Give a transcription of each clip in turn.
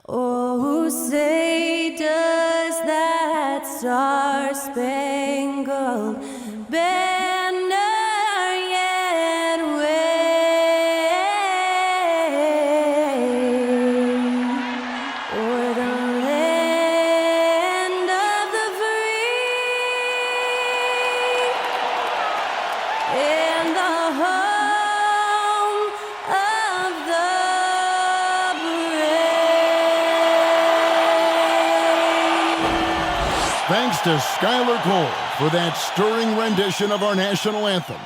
Oh, say does that star-spangled banner yet wave o'er the land of the free and the home of the Thanks to Skylar Cole for that stirring rendition of our national anthem.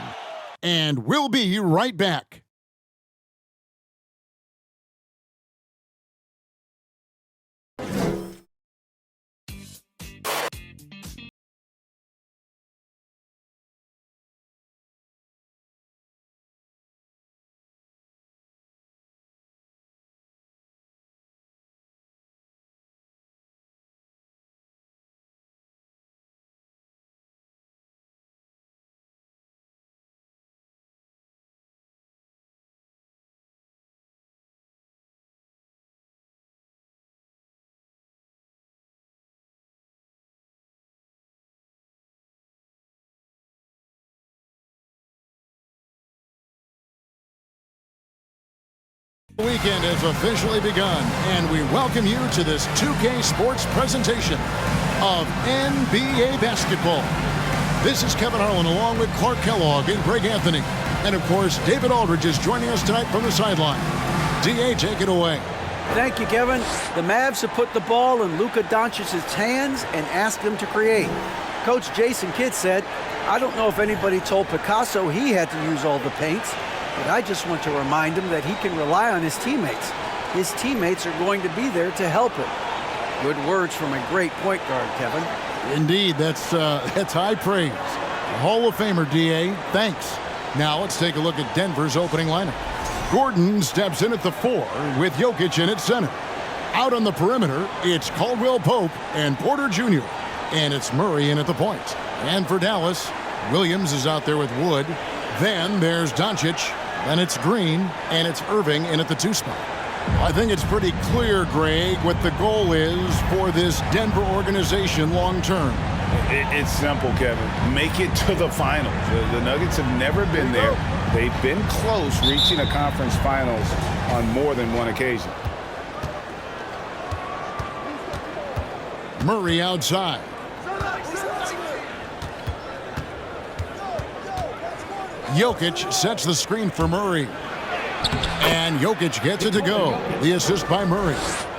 And we'll be right back. The weekend has officially begun, and we welcome you to this 2K Sports presentation of NBA basketball. This is Kevin Harlan along with Clark Kellogg and Greg Anthony. And of course, David Aldridge is joining us tonight from the sideline. DA, take it away. Thank you, Kevin. The Mavs have put the ball in Luka Doncic's hands and asked him to create. Coach Jason Kidd said, "I don't know if anybody told Picasso he had to use all the paints, but I just want to remind him that he can rely on his teammates. His teammates are going to be there to help him." Good words from a great point guard, Kevin. Indeed, that's high praise. Hall of Famer, DA. Thanks. Now let's take a look at Denver's opening lineup. Gordon steps in at the 4 with Jokic in at center. Out on the perimeter, it's Caldwell Pope and Porter Jr. And it's Murray in at the point. And for Dallas, Williams is out there with Wood. Then there's Doncic, then it's Green, and it's Irving in at the 2 spot. I think it's pretty clear, Greg, what the goal is for this Denver organization long term. It's simple, Kevin. Make it to the finals. The Nuggets have never been there. They've been close reaching a conference finals on more than one occasion. Murray outside. Jokic sets the screen for Murray. And Jokic gets it to go. The assist by Murray.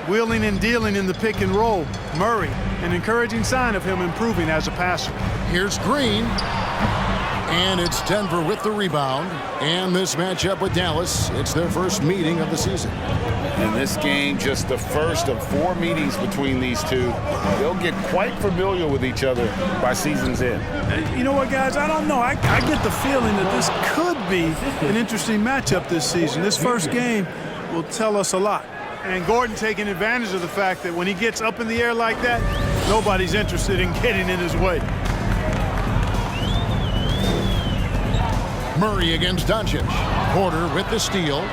Wheeling and dealing in the pick and roll. Murray, an encouraging sign of him improving as a passer. Here's Green. And it's Denver with the rebound. And this matchup with Dallas, it's their first meeting of the season. In this game, just the first of 4 meetings between these two. They'll get quite familiar with each other by season's end. You know what, guys? I don't know. I get the feeling that this could be an interesting matchup this season. This first game will tell us a lot. And Gordon taking advantage of the fact that when he gets up in the air like that, nobody's interested in getting in his way. Murray against Doncic. Porter with the steal.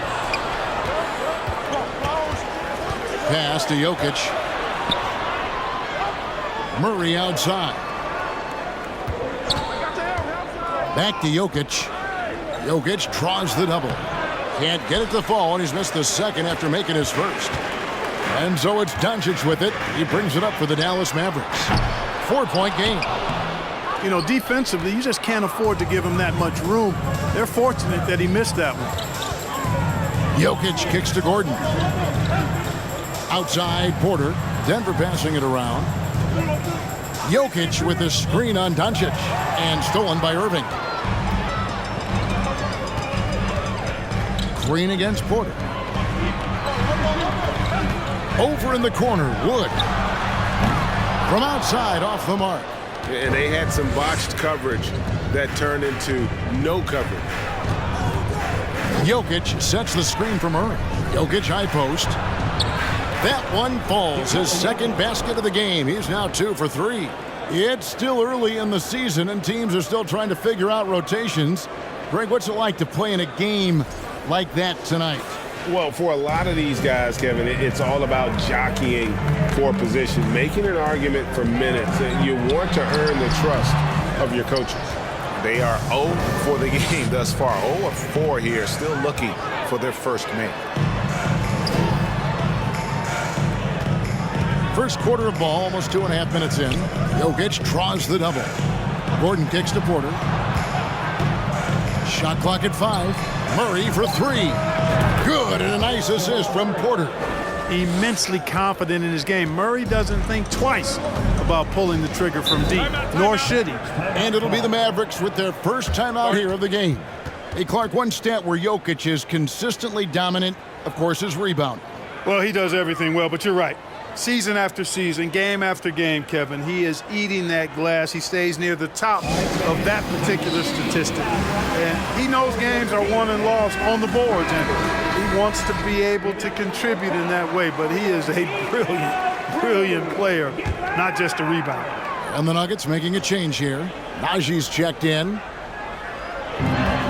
Pass to Jokic. Murray outside. Back to Jokic. Jokic draws the double. Can't get it to fall, and he's missed the second after making his first. And so it's Doncic with it. He brings it up for the Dallas Mavericks. 4-point game. You know, defensively, you just can't afford to give him that much room. They're fortunate that he missed that one. Jokic kicks to Gordon. Outside, Porter. Denver passing it around. Jokic with the screen on Doncic. And stolen by Irving. Green against Porter. Over in the corner, Wood. From outside, off the mark. And they had some botched coverage that turned into no coverage. Jokic sets the screen for Murray. Jokic high post. That one falls. His second basket of the game. He's now 2 for 3. It's still early in the season, and teams are still trying to figure out rotations. Greg, what's it like to play in a game like that tonight? Well, for a lot of these guys, Kevin, it's all about jockeying for position, making an argument for minutes. You want to earn the trust of your coaches. They are 0 for the game thus far. 0 of 4 here, still looking for their first man. First quarter of ball, almost 2.5 minutes in. Jokic draws the double. Gordon kicks to Porter. Shot clock at 5. Murray for 3. Good, and a nice assist from Porter. Immensely confident in his game. Murray doesn't think twice about pulling the trigger from deep, nor should he. And it'll be the Mavericks with their first timeout here of the game. Hey, Clark, one stat where Jokic is consistently dominant, of course, is rebound. Well, he does everything well, but you're right. Season after season, game after game, Kevin, he is eating that glass. He stays near the top of that particular statistic. And he knows games are won and lost on the boards, and he wants to be able to contribute in that way. But he is a brilliant, brilliant player, not just a rebounder. And the Nuggets making a change here. Najee's checked in.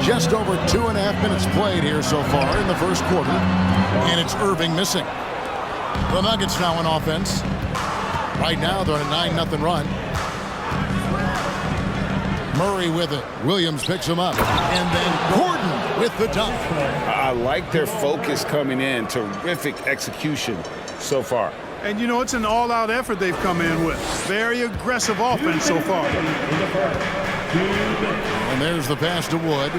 Just over 2.5 minutes played here so far in the first quarter. And it's Irving missing. The Nuggets now in offense. Right now they're on a 9-0 run. Murray with it. Williams picks him up. And then Gordon with the dunk. I like their focus coming in. Terrific execution so far. And, you know, it's an all-out effort they've come in with. Very aggressive offense so far. And there's the pass to Wood.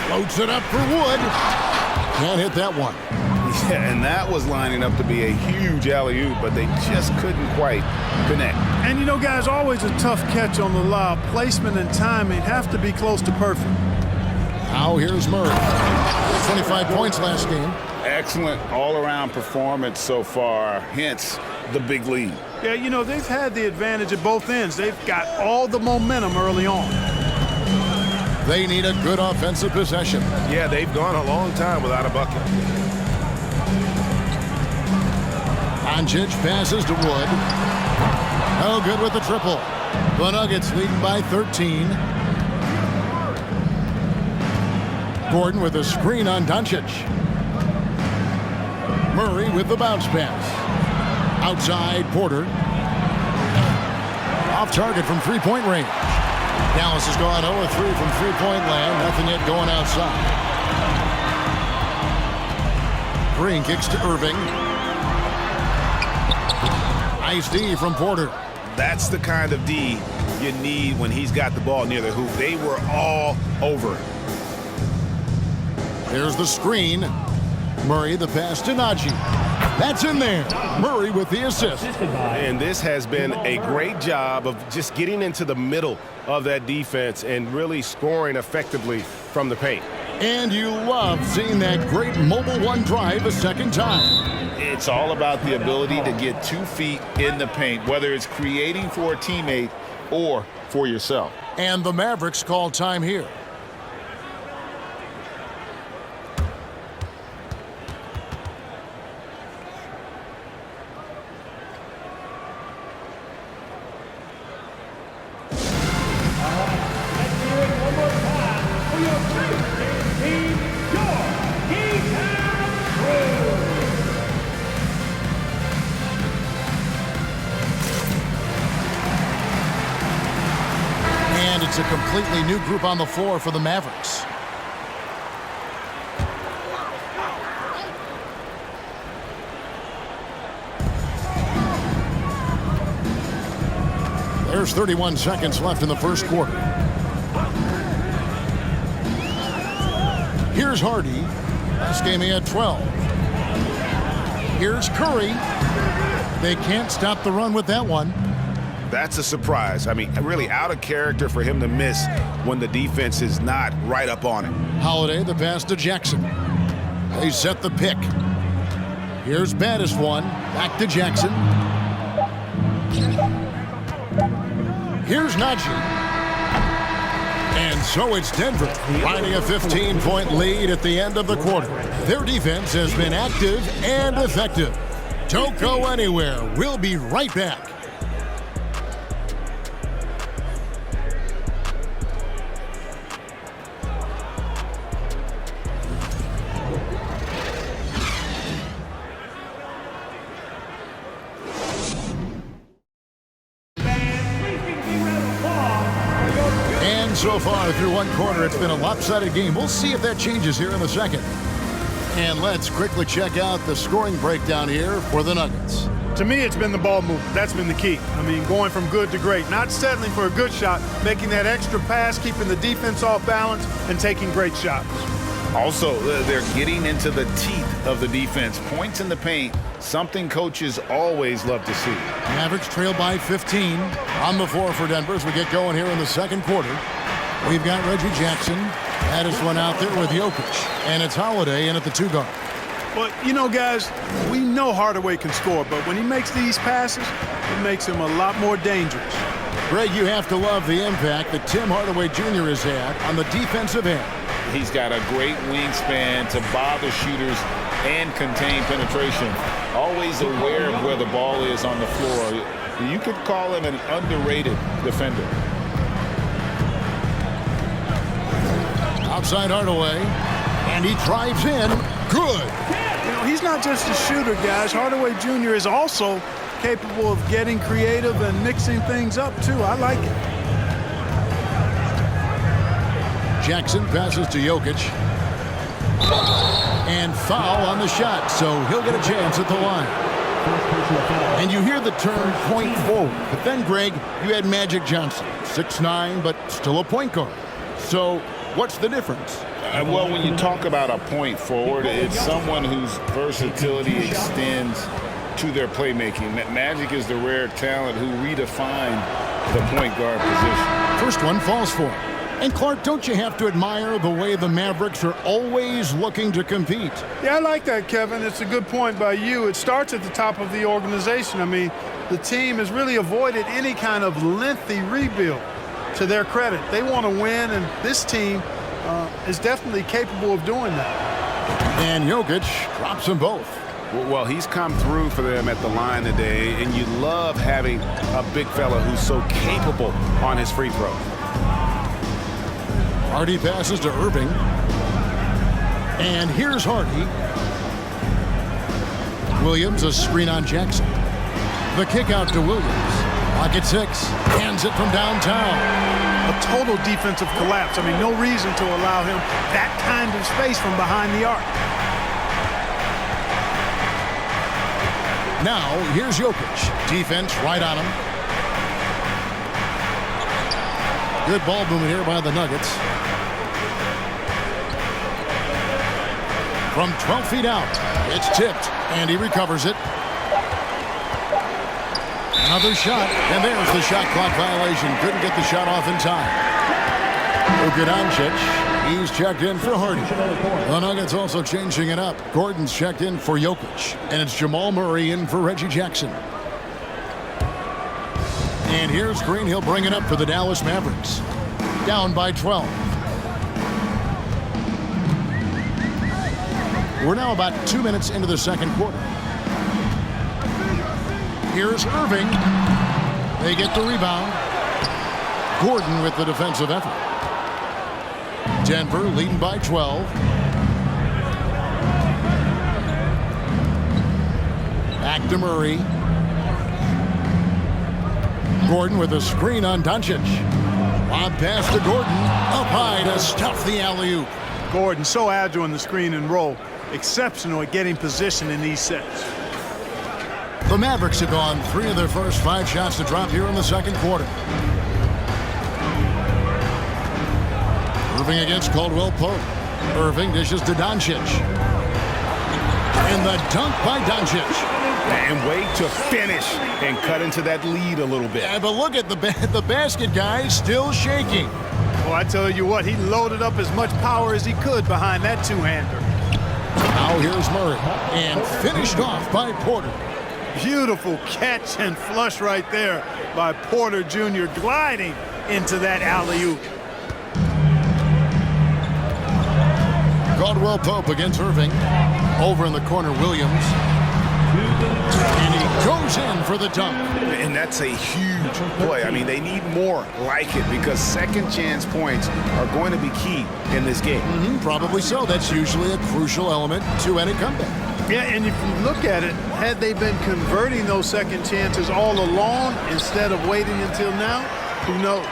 Floats it up for Wood. Can't hit that one. Yeah, and that was lining up to be a huge alley-oop, but they just couldn't quite connect. And, you know, guys, always a tough catch on the lob. Placement and timing have to be close to perfect. Now here's Murray. 25 points last game. Excellent all-around performance so far, hence the big lead. Yeah, you know, they've had the advantage at both ends. They've got all the momentum early on. They need a good offensive possession. Yeah, they've gone a long time without a bucket. Doncic passes to Wood. No good with the triple. The Nuggets lead by 13. Gordon with a screen on Doncic. Murray with the bounce pass. Outside Porter. Off target from three-point range. Dallas has gone 0-3 from three-point land. Nothing yet going outside. Green kicks to Irving. Nice D from Porter. That's the kind of D you need when he's got the ball near the hoop. They were all over it. There's the screen. Murray the pass to Najee. That's in there. Murray with the assist. And this has been a great job of just getting into the middle of that defense and really scoring effectively from the paint. And you love seeing that great mobile one drive a second time. It's all about the ability to get 2 feet in the paint, whether it's creating for a teammate or for yourself. And the Mavericks call time here. It's a completely new group on the floor for the Mavericks. There's 31 seconds left in the first quarter. Here's Hardy. Last game he had 12. Here's Curry. They can't stop the run with that one. That's a surprise. I mean, really out of character for him to miss when the defense is not right up on him. Holiday, the pass to Jackson. They set the pick. Here's baddest one. Back to Jackson. Here's Najee. And so it's Denver, riding a 15-point lead at the end of the quarter. Their defense has been active and effective. Don't go anywhere. We'll be right back. So far through one quarter, it's been a lopsided game. We'll see if that changes here in the second. And let's quickly check out the scoring breakdown here for the Nuggets. To me, it's been the ball movement. That's been the key. I mean, going from good to great. Not settling for a good shot, making that extra pass, keeping the defense off balance, and taking great shots. Also, they're getting into the teeth of the defense. Points in the paint, something coaches always love to see. Mavericks trail by 15 on the floor for Denver as we get going here in the second quarter. We've got Reggie Jackson. That is one out there with Jokic. And it's Holiday in at the 2 guard. Well, you know, guys, we know Hardaway can score, but when he makes these passes, it makes him a lot more dangerous. Greg, you have to love the impact that Tim Hardaway Jr. has had on the defensive end. He's got a great wingspan to bother shooters and contain penetration. Always aware of where the ball is on the floor. You could call him an underrated defender. Outside Hardaway, and he drives in. Good. You know, he's not just a shooter, guys. Hardaway Jr. is also capable of getting creative and mixing things up, too. I like it. Jackson passes to Jokic. And foul on the shot, so he'll get a chance at the line. And you hear the term point forward. But then, Greg, you had Magic Johnson, 6'9", but still a point guard. So what's the difference? Well, when you talk about a point forward, it's someone whose versatility extends to their playmaking. Magic is the rare talent who redefined the point guard position. First one falls for him. And Clark, don't you have to admire the way the Mavericks are always looking to compete? Yeah, I like that, Kevin. It's a good point by you. It starts at the top of the organization. I mean, the team has really avoided any kind of lengthy rebuild. To their credit, they want to win, and this team is definitely capable of doing that. And Jokic drops them both. Well, he's come through for them at the line today, and you love having a big fella who's so capable on his free throw. Hardy passes to Irving. And here's Hardy. Williams, a screen on Jackson. The kick out to Williams. Pocket 6. Hands it from downtown. A total defensive collapse. I mean, no reason to allow him that kind of space from behind the arc. Now, here's Jokic. Defense right on him. Good ball movement here by the Nuggets. From 12 feet out, it's tipped, and he recovers it. Another shot, and there's the shot clock violation. Couldn't get the shot off in time. Luka Doncic, he's checked in for Hardy. The Nuggets also changing it up. Gordon's checked in for Jokic, and it's Jamal Murray in for Reggie Jackson. And here's Green. He'll bring it up for the Dallas Mavericks. Down by 12. We're now about 2 minutes into the second quarter. Here's Irving. They get the rebound. Gordon with the defensive effort. Denver leading by 12. Back to Murray. Gordon with a screen on Doncic. Lob pass to Gordon. Up high to stuff the alley-oop. Gordon so agile in the screen and roll. Exceptional at getting position in these sets. The Mavericks have gone 3 of their first 5 shots to drop here in the second quarter. Irving against Caldwell Pope. Irving dishes to Doncic. And the dunk by Doncic. And wait to finish and cut into that lead a little bit. Yeah, but look at the basket, guys, still shaking. Well, I tell you what, he loaded up as much power as he could behind that two-hander. Now here's Murray. And finished off by Porter. Beautiful catch and flush right there by Porter Jr. gliding into that alley-oop. Caldwell Pope against Irving. Over in the corner, Williams. And he goes in for the dunk. And that's a huge play. I mean, they need more like it because second chance points are going to be key in this game. Probably so. That's usually a crucial element to any comeback. Yeah, and if you look at it, had they been converting those second chances all along instead of waiting until now, who knows?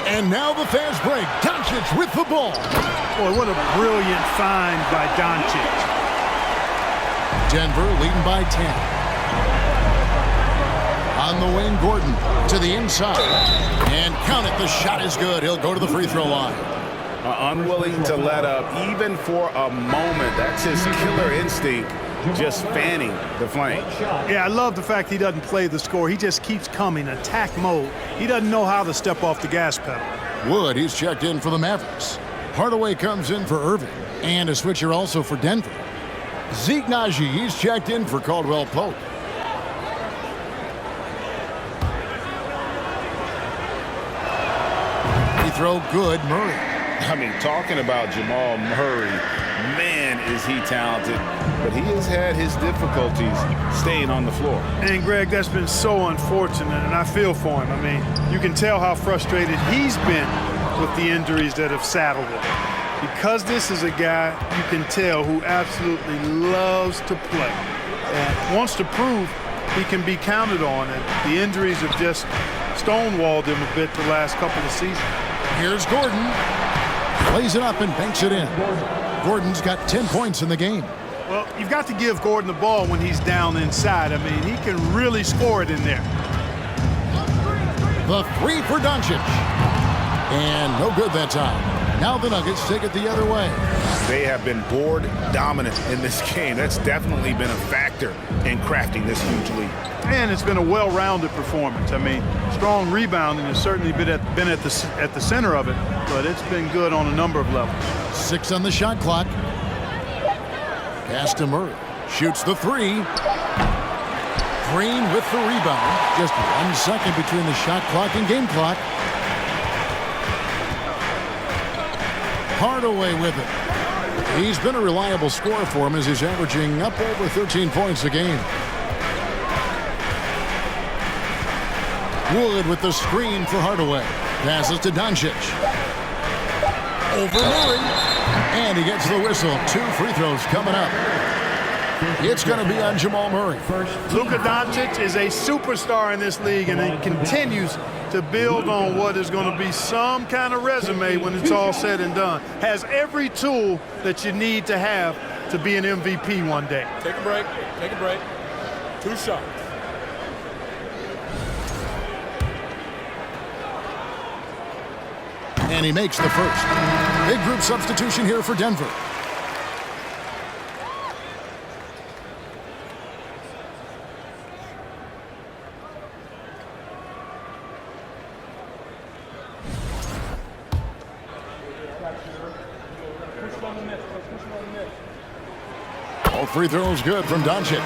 And now the fast break. Doncic with the ball. Boy, what a brilliant find by Doncic. Denver leading by 10. On the wing, Gordon to the inside. And count it, the shot is good. He'll go to the free throw line. Unwilling to let up even for a moment. That's his killer instinct, just fanning the flame. Yeah, I love the fact he doesn't play the score. He just keeps coming, attack mode. He doesn't know how to step off the gas pedal. Wood, he's checked in for the Mavericks. Hardaway comes in for Irving. And a switcher also for Denver. Zeke Naji, he's checked in for Caldwell Pope. Free throw good, Murray. I mean, talking about Jamal Murray, man, is he talented. But he has had his difficulties staying on the floor. And, Greg, that's been so unfortunate, and I feel for him. I mean, you can tell how frustrated he's been with the injuries that have saddled him. Because this is a guy, you can tell, who absolutely loves to play and wants to prove he can be counted on. And the injuries have just stonewalled him a bit the last couple of seasons. Here's Gordon. Plays it up and banks it in. Gordon's got 10 points in the game. Well, you've got to give Gordon the ball when he's down inside. I mean, he can really score it in there. The three for Doncic. And no good that time. Now the Nuggets take it the other way. They have been board dominant in this game. That's definitely been a factor in crafting this huge lead. And it's been a well-rounded performance. I mean, strong rebounding has certainly been at the center of it, but it's been good on a number of levels. 6 on the shot clock. Pass to Murray. Shoots the three. Green with the rebound. Just 1 second between the shot clock and game clock. Hardaway with it. He's been a reliable scorer for him as he's averaging up over 13 points a game. Wood with the screen for Hardaway. Passes to Doncic. Over Murray. And he gets the whistle. 2 free throws coming up. It's going to be on Jamal Murray. Luka Doncic is a superstar in this league, and he continues to build on what is going to be some kind of resume when it's all said and done. Has every tool that you need to have to be an MVP one day. Take a break. Take a break. 2 shots. And he makes the first. Big group substitution here for Denver. All free throws good from Doncic.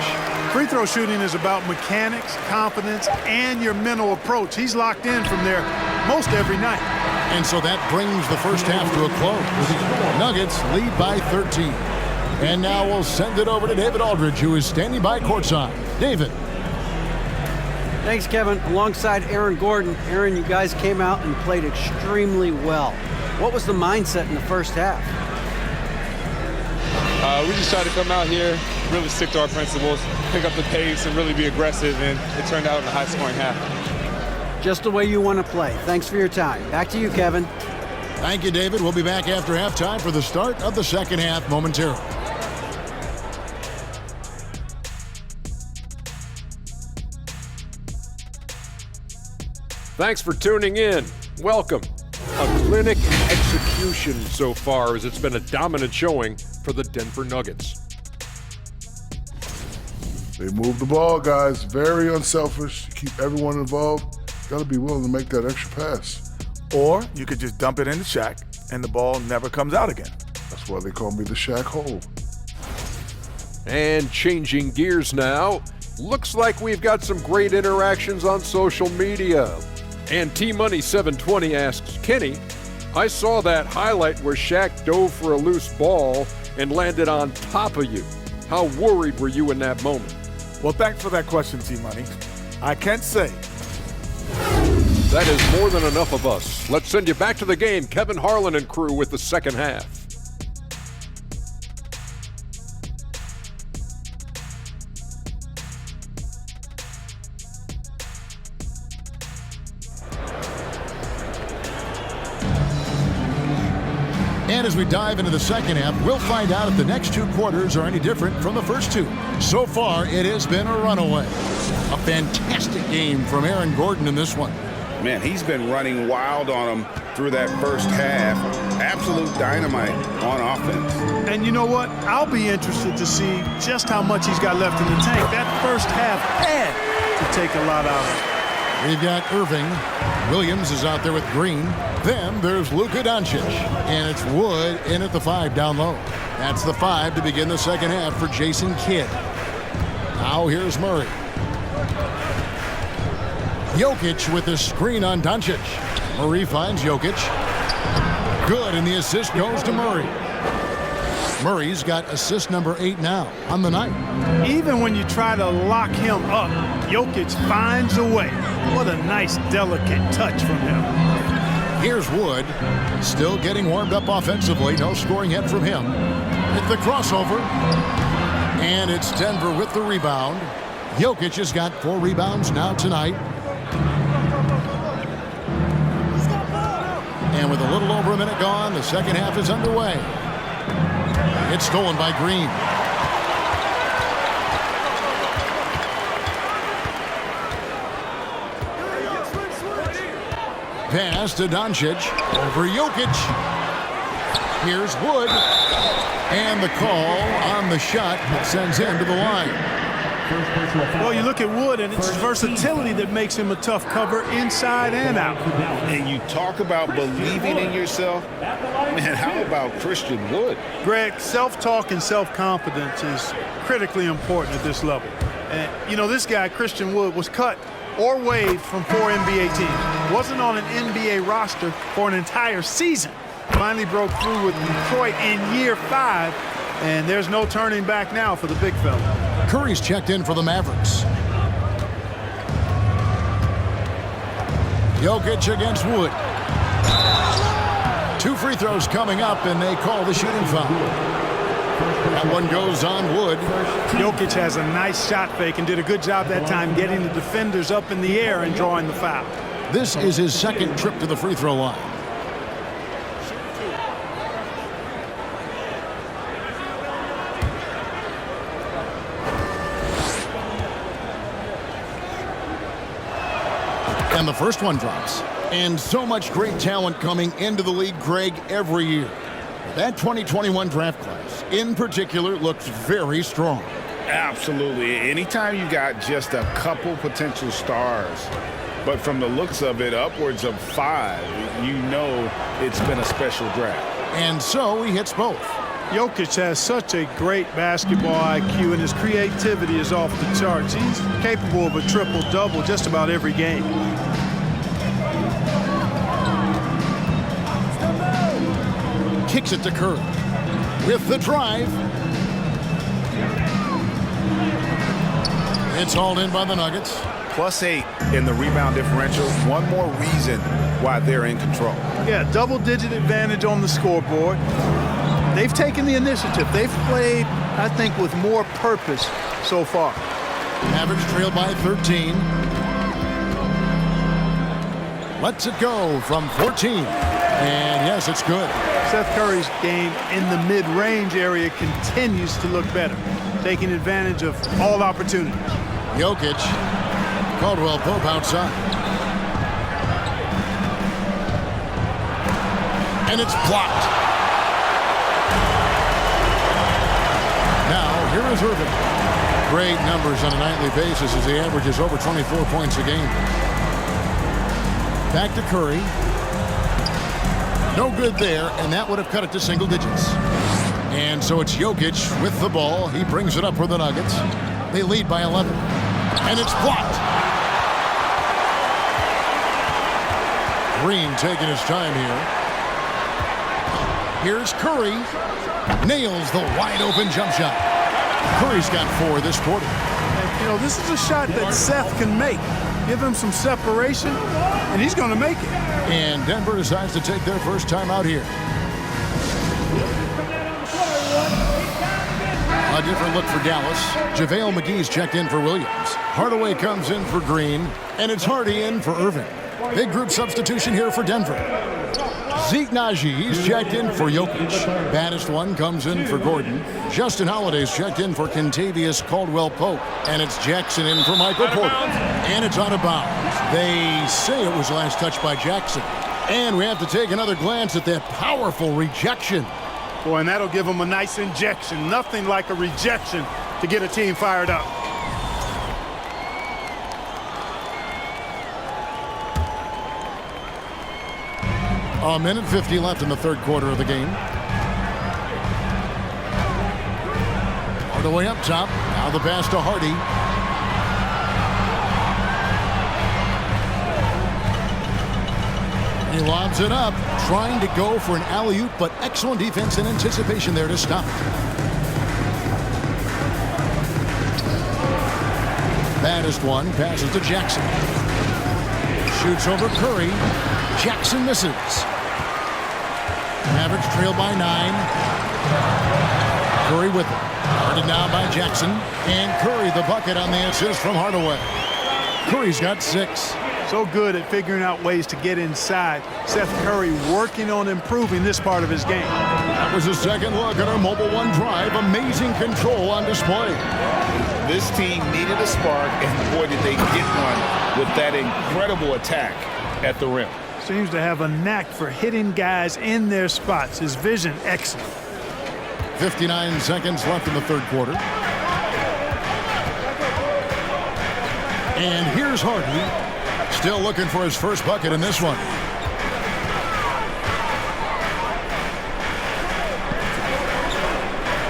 Free throw shooting is about mechanics, confidence, and your mental approach. He's locked in from there most every night. And so that brings the first half to a close. Nuggets lead by 13. And now we'll send it over to David Aldridge, who is standing by courtside. David. Thanks, Kevin. Alongside Aaron Gordon. Aaron, you guys came out and played extremely well. What was the mindset in the first half? We just tried to come out here, really stick to our principles, pick up the pace, and really be aggressive, and it turned out in a high-scoring half. Just the way you want to play. Thanks for your time. Back to you, Kevin. Thank you, David. We'll be back after halftime for the start of the second half momentarily. Thanks for tuning in. Welcome. A clinic in execution so far, as it's been a dominant showing for the Denver Nuggets. They move the ball, guys. Very unselfish. Keep everyone involved. Got to be willing to make that extra pass. Or you could just dump it in the shack and the ball never comes out again. That's why they call me the Shaq Hole. And changing gears now, looks like we've got some great interactions on social media. And T-Money720 asks, Kenny, I saw that highlight where Shaq dove for a loose ball and landed on top of you. How worried were you in that moment? Well, thanks for that question, T-Money. I can't say. That is more than enough of us. Let's send you back to the game. Kevin Harlan and crew with the second half. And as we dive into the second half, we'll find out if the next 2 quarters are any different from the first 2. So far, it has been a runaway. A fantastic game from Aaron Gordon in this one. Man, he's been running wild on him through that first half. Absolute dynamite on offense. And you know what? I'll be interested to see just how much he's got left in the tank. That first half had to take a lot out of it. We've got Irving. Williams is out there with Green. Then there's Luka Doncic. And it's Wood in at the 5 down low. That's the 5 to begin the second half for Jason Kidd. Now here's Murray. Jokic with the screen on Doncic. Murray finds Jokic. Good, and the assist goes to Murray. Murray's got assist number 8 now on the night. Even when you try to lock him up, Jokic finds a way. What a nice, delicate touch from him. Here's Wood, still getting warmed up offensively. No scoring yet from him. At the crossover, and it's Denver with the rebound. Jokic has got 4 rebounds now tonight. And with a little over a minute gone, the second half is underway. It's stolen by Green. Pass to Doncic over Jokic. Here's Wood. And the call on the shot that sends him to the line. Well, you look at Wood, and it's his versatility that makes him a tough cover inside and out. And you talk about believing in yourself. Man, how about Christian Wood? Greg, self-talk and self-confidence is critically important at this level. And, you know, this guy, Christian Wood, was cut or waived from 4 NBA teams. Wasn't on an NBA roster for an entire season. Finally broke through with Detroit in year 5, and there's no turning back now for the big fella. Curry's checked in for the Mavericks. Jokic against Wood. 2 free throws coming up, and they call the shooting foul. That one goes on Wood. Jokic has a nice shot fake and did a good job that time getting the defenders up in the air and drawing the foul. This is his second trip to the free throw line. And the first one drops. And so much great talent coming into the league, Greg, every year. That 2021 draft class, in particular, looks very strong. Absolutely. Anytime you got just a couple potential stars, but from the looks of it, upwards of 5, you know it's been a special draft. And so he hits both. Jokic has such a great basketball IQ, and his creativity is off the charts. He's capable of a triple-double just about every game. Kicks it to Curry with the drive. It's hauled in by the Nuggets. +8 in the rebound differential. One more reason why they're in control. Yeah, double-digit advantage on the scoreboard. They've taken the initiative. They've played, I think, with more purpose so far. Mavericks trail by 13. Lets it go from 14. And yes, it's good. Seth Curry's game in the mid-range area continues to look better, taking advantage of all opportunities. Jokic. Caldwell Pope outside. And it's blocked. Now, here is Irving. Great numbers on a nightly basis as he averages over 24 points a game. Back to Curry. No good there, and that would have cut it to single digits. And so it's Jokic with the ball. He brings it up for the Nuggets. They lead by 11. And it's blocked. Green taking his time here. Here's Curry. Nails the wide-open jump shot. Curry's got 4 this quarter. You know, this is a shot that Seth can make. Give him some separation, and he's going to make it. And Denver decides to take their first time out here. A different look for Dallas. JaVale McGee's checked in for Williams. Hardaway comes in for Green, and it's Hardy in for Irving. Big group substitution here for Denver. Zeke Naji, he's checked in for Jokic. Baddest one comes in for Gordon. Justin Holiday's checked in for Kentavious Caldwell-Pope. And it's Jackson in for Michael Porter. And it's out of bounds. They say it was last touched by Jackson. And we have to take another glance at that powerful rejection. Boy, and that'll give them a nice injection. Nothing like a rejection to get a team fired up. A minute 50 left in the third quarter of the game. All the way up top. Now the pass to Hardy. He lobs it up, trying to go for an alley-oop, but excellent defense and anticipation there to stop it. Baddest one passes to Jackson. Shoots over Curry. Jackson misses. Mavericks trail by 9. Curry with it. Guarded now by Jackson. And Curry the bucket on the assist from Hardaway. Curry's got 6. So good at figuring out ways to get inside. Seth Curry working on improving this part of his game. That was a second look at our Mobile One drive. Amazing control on display. This team needed a spark, and boy, did they get one with that incredible attack at the rim. Seems to have a knack for hitting guys in their spots. His vision, excellent. 59 seconds left in the third quarter. And here's Hardy. Still looking for his first bucket in this one.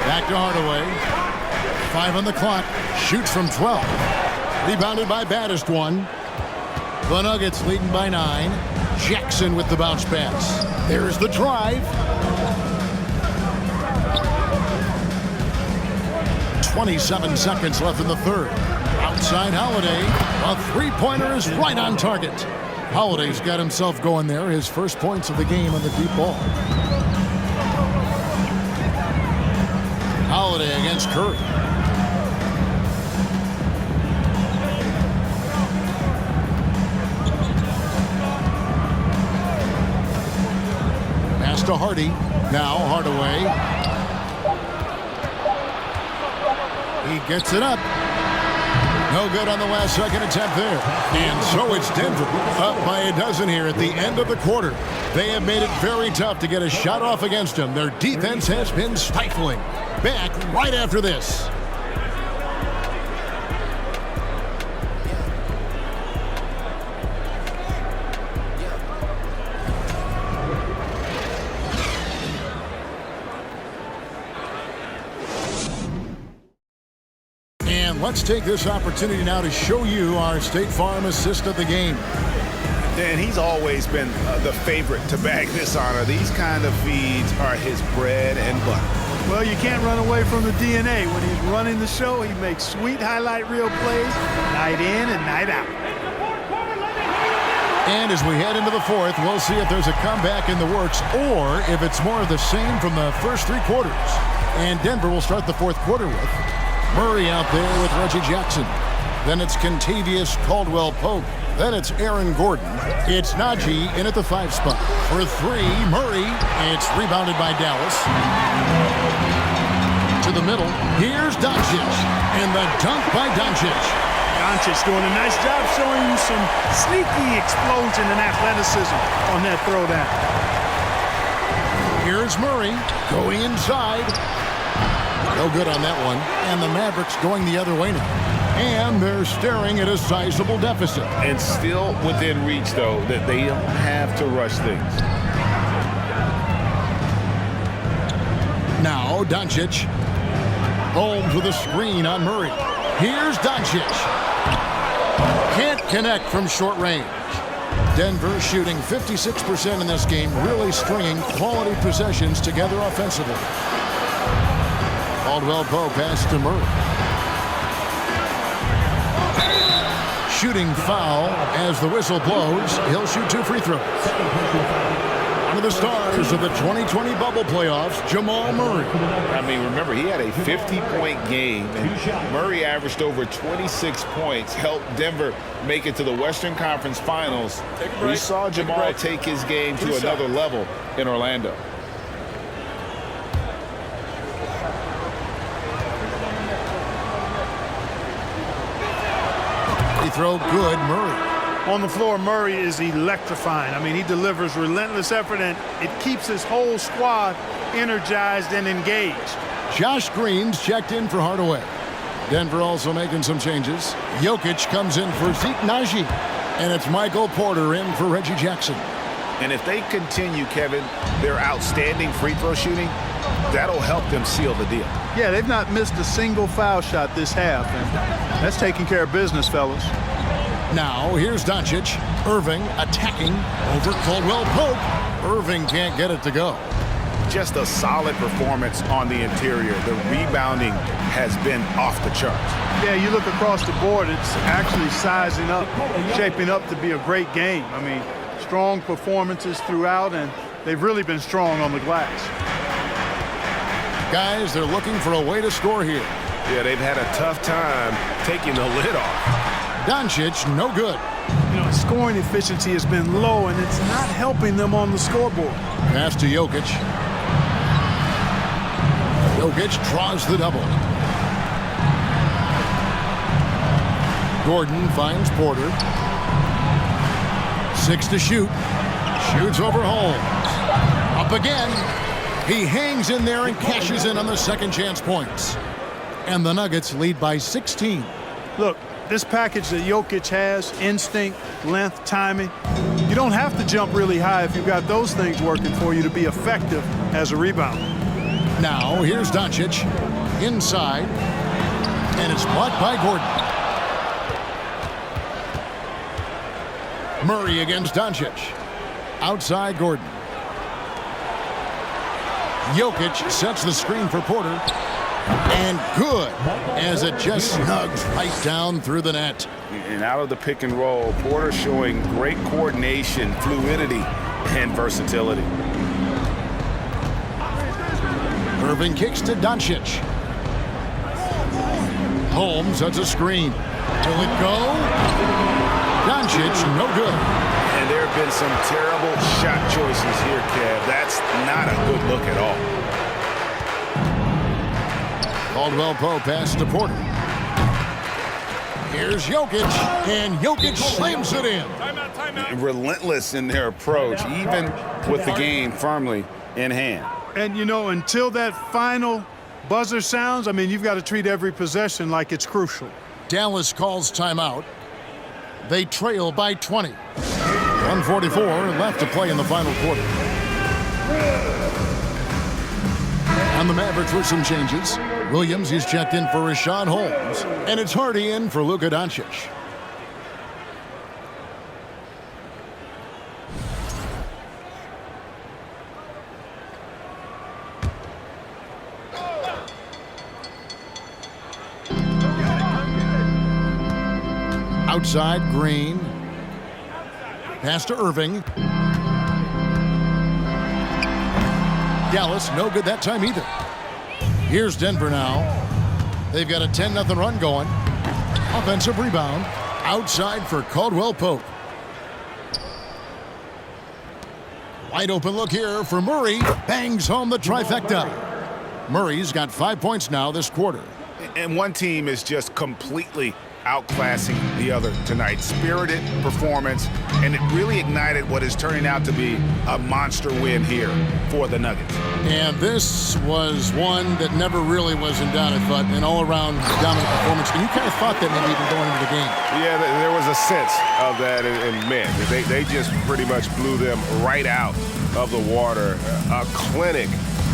Back to Hardaway. 5 on the clock. Shoots from 12. Rebounded by Baddest one. The Nuggets leading by 9. Jackson with the bounce pass. There's the drive. 27 seconds left in the third. Outside Holiday. A three-pointer is right on target. Holiday's got himself going there. His first points of the game on the deep ball. Holiday against Curry. Pass to Hardy. Now Hardaway. He gets it up. No good on the last second attempt there. And so it's Denver up by a dozen here at the end of the quarter. They have made it very tough to get a shot off against them. Their defense has been stifling. Back right after this. Let's take this opportunity now to show you our State Farm assist of the game. Dan, he's always been the favorite to bag this honor. These kind of feeds are his bread and butter. Well, you can't run away from the DNA. When he's running the show, he makes sweet highlight reel plays night in and night out. And as we head into the fourth, we'll see if there's a comeback in the works or if it's more of the same from the first 3 quarters. And Denver will start the fourth quarter with Murray out there with Reggie Jackson. Then it's Kentavious Caldwell-Pope. Then it's Aaron Gordon. It's Naji in at the 5 spot. For 3, Murray. It's rebounded by Dallas. To the middle. Here's Doncic. And the dunk by Doncic. Doncic doing a nice job showing you some sneaky explosion and athleticism on that throwdown. Here's Murray going inside. No good on that one. And the Mavericks going the other way now. And they're staring at a sizable deficit. And still within reach, though, that they don't have to rush things. Now Doncic. Holmes with a screen on Murray. Here's Doncic. Can't connect from short range. Denver shooting 56% in this game, really stringing quality possessions together offensively. Caldwell-Pope pass to Murray. Shooting foul as the whistle blows. He'll shoot 2 free throws. One of the stars of the 2020 bubble playoffs, Jamal Murray. I mean, remember, he had a 50-point game, and Murray averaged over 26 points, helped Denver make it to the Western Conference Finals. We saw Jamal take his game to another level in Orlando. He throw good, Murray. On the floor, Murray is electrifying. I mean, he delivers relentless effort, and it keeps his whole squad energized and engaged. Josh Green's checked in for Hardaway. Denver also making some changes. Jokic comes in for Zeke Naji, and it's Michael Porter in for Reggie Jackson. And if they continue, Kevin, their outstanding free throw shooting, that'll help them seal the deal. Yeah, they've not missed a single foul shot this half, and that's taking care of business, fellas. Now, here's Doncic. Irving attacking over Caldwell Pope. Irving can't get it to go. Just a solid performance on the interior. The rebounding has been off the charts. Yeah, you look across the board, it's actually sizing up, shaping up to be a great game. I mean, strong performances throughout, and they've really been strong on the glass. Guys, they're looking for a way to score here. Yeah, they've had a tough time taking the lid off. Doncic, no good. You know, scoring efficiency has been low, and it's not helping them on the scoreboard. Pass to Jokic. Jokic draws the double. Gordon finds Porter. 6 to shoot. Shoots over Holmes. Up again. He hangs in there and cashes in on the second chance points. And the Nuggets lead by 16. Look, this package that Jokic has, instinct, length, timing, you don't have to jump really high if you've got those things working for you to be effective as a rebounder. Now, here's Doncic. Inside. And it's blocked by Gordon. Murray against Doncic. Outside Gordon. Jokic sets the screen for Porter. And good, as it just snugs right down through the net. And out of the pick and roll, Porter showing great coordination, fluidity, and versatility. Irving kicks to Doncic. Holmes sets a screen. Will it go? Doncic, no good. And there have been some terrible shot choices here, Kev. That's not a good look at all. Caldwell Pope pass to Porter. Here's Jokic, and Jokic slams it in. Relentless in their approach, even with the game firmly in hand. And, you know, until that final buzzer sounds, I mean, you've got to treat every possession like it's crucial. Dallas calls timeout. They trail by 20. 1:44 left to play in the final quarter. And the Mavericks with some changes. Williams, he's checked in for Rashawn Holmes. And it's Hardy in for Luka Doncic. Outside, Green. Pass to Irving. Dallas, no good that time either. Here's Denver now. They've got a 10-0 run going. Offensive rebound. Outside for Caldwell Pope. Wide open look here for Murray. Bangs home the trifecta. Murray's got 5 points now this quarter. And one team is just completely outclassing the other tonight. Spirited performance, and it really ignited what is turning out to be a monster win here for the Nuggets. And this was one that never really was in doubt, I thought, an all-around dominant performance. And you kind of thought that maybe even going into the game. Yeah, there was a sense of that, and man, they just pretty much blew them right out of the water. A clinic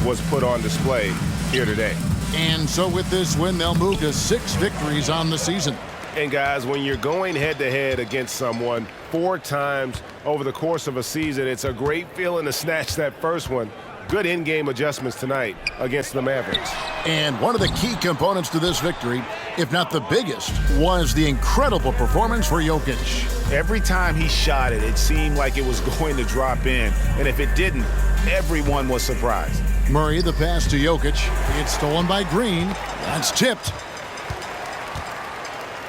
was put on display here today. And so with this win, they'll move to 6 victories on the season. And guys, when you're going head-to-head against someone 4 times over the course of a season, it's a great feeling to snatch that first one. Good in-game adjustments tonight against the Mavericks. And one of the key components to this victory, if not the biggest, was the incredible performance for Jokic. Every time he shot it, it seemed like it was going to drop in. And if it didn't, everyone was surprised. Murray, the pass to Jokic. It's stolen by Green. That's tipped.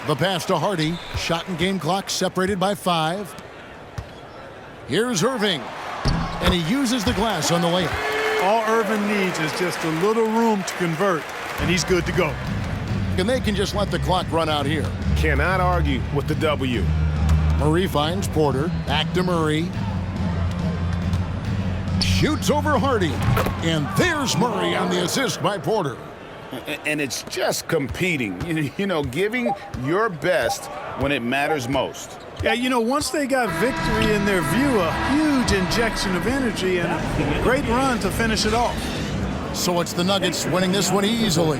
The pass to Hardy. Shot and game clock separated by 5. Here's Irving. And he uses the glass on the layup. All Irving needs is just a little room to convert, and he's good to go. And they can just let the clock run out here. Cannot argue with the W. Murray finds Porter. Back to Murray. Shoots over Hardy. And there's Murray on the assist by Porter. And it's just competing, you know, giving your best when it matters most. Yeah, you know, once they got victory in their view, a huge injection of energy and a great run to finish it off. So it's the Nuggets winning this one easily.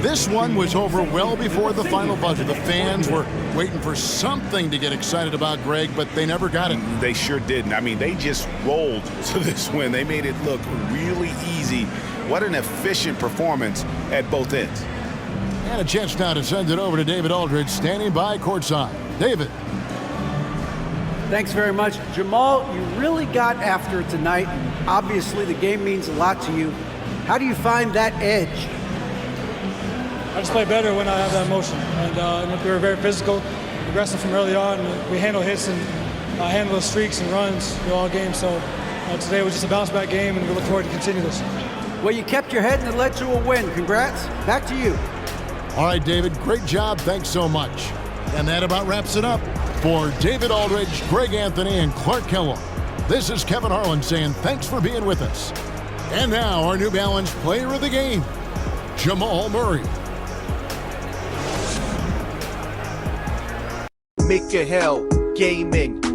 This one was over well before the final buzzer. The fans were waiting for something to get excited about, Greg, but they never got it. They sure didn't. I mean, they just rolled to this win. They made it look really easy. What an efficient performance at both ends. And a chance now to send it over to David Aldridge, standing by courtside. David. Thanks very much. Jamal, you really got after it tonight. Obviously, the game means a lot to you. How do you find that edge? I just play better when I have that motion. And we were very physical, aggressive from early on. We handle hits and handle streaks and runs all game. So today was just a bounce-back game, and we look forward to continue this. Well, you kept your head and it led to a win. Congrats. Back to you. All right, David, great job. Thanks so much. And that about wraps it up. For David Aldridge, Greg Anthony, and Clark Kellogg, this is Kevin Harlan saying thanks for being with us. And now our New Balance player of the game, Jamal Murray. Make your hell gaming.